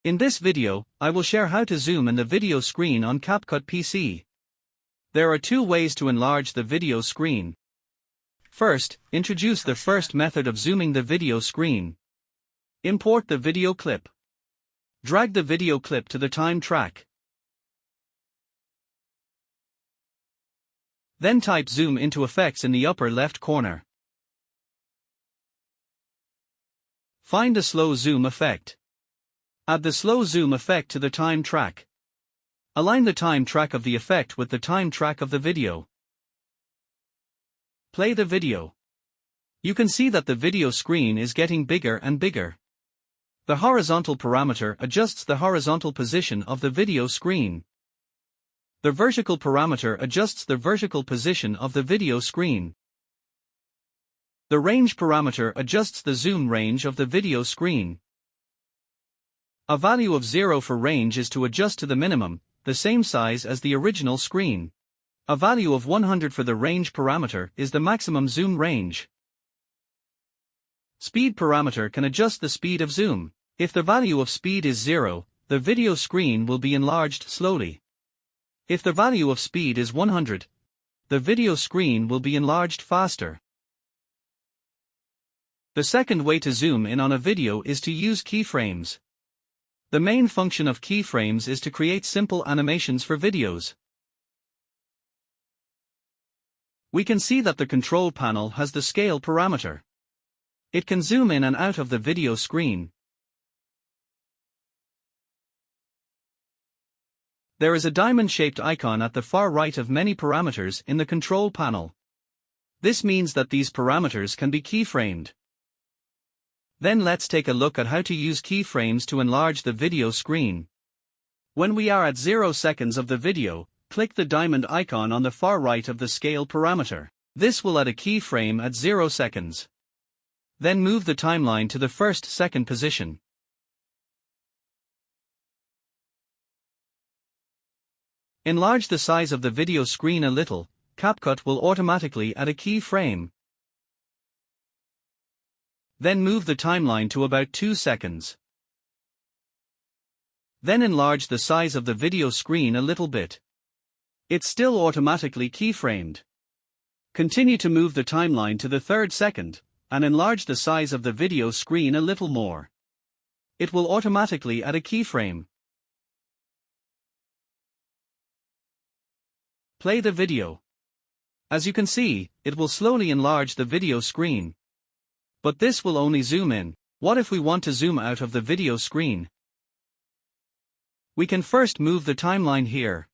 In this video, I will share how to zoom in the video screen on CapCut PC. There are two ways to enlarge the video screen. First, introduce the first method of zooming the video screen. Import the video clip. Drag the video clip to the time track. Then type Zoom into Effects in the upper left corner. Find the slow zoom effect. Add the slow zoom effect to the time track. Align the time track of the effect with the time track of the video. Play the video. You can see that the video screen is getting bigger and bigger. The horizontal parameter adjusts the horizontal position of the video screen. The vertical parameter adjusts the vertical position of the video screen. The range parameter adjusts the zoom range of the video screen. A value of 0 for range is to adjust to the minimum, the same size as the original screen. A value of 100 for the range parameter is the maximum zoom range. Speed parameter can adjust the speed of zoom. If the value of speed is 0, the video screen will be enlarged slowly. If the value of speed is 100, the video screen will be enlarged faster. The second way to zoom in on a video is to use keyframes. The main function of keyframes is to create simple animations for videos. We can see that the control panel has the scale parameter. It can zoom in and out of the video screen. There is a diamond-shaped icon at the far right of many parameters in the control panel. This means that these parameters can be keyframed. Then let's take a look at how to use keyframes to enlarge the video screen. When we are at 0 seconds of the video, click the diamond icon on the far right of the scale parameter. This will add a keyframe at 0 seconds. Then move the timeline to the first second position. Enlarge the size of the video screen a little. CapCut will automatically add a keyframe. Then move the timeline to about 2 seconds. Then enlarge the size of the video screen a little bit. It's still automatically keyframed. Continue to move the timeline to the 3rd second, and enlarge the size of the video screen a little more. It will automatically add a keyframe. Play the video. As you can see, it will slowly enlarge the video screen. But this will only zoom in. What if we want to zoom out of the video screen? We can first move the timeline here.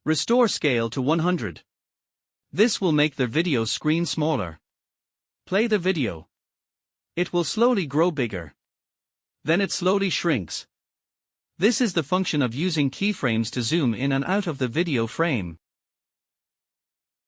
Restore scale to 100. This will make the video screen smaller. Play the video. It will slowly grow bigger. Then it slowly shrinks. This is the function of using keyframes to zoom in and out of the video frame.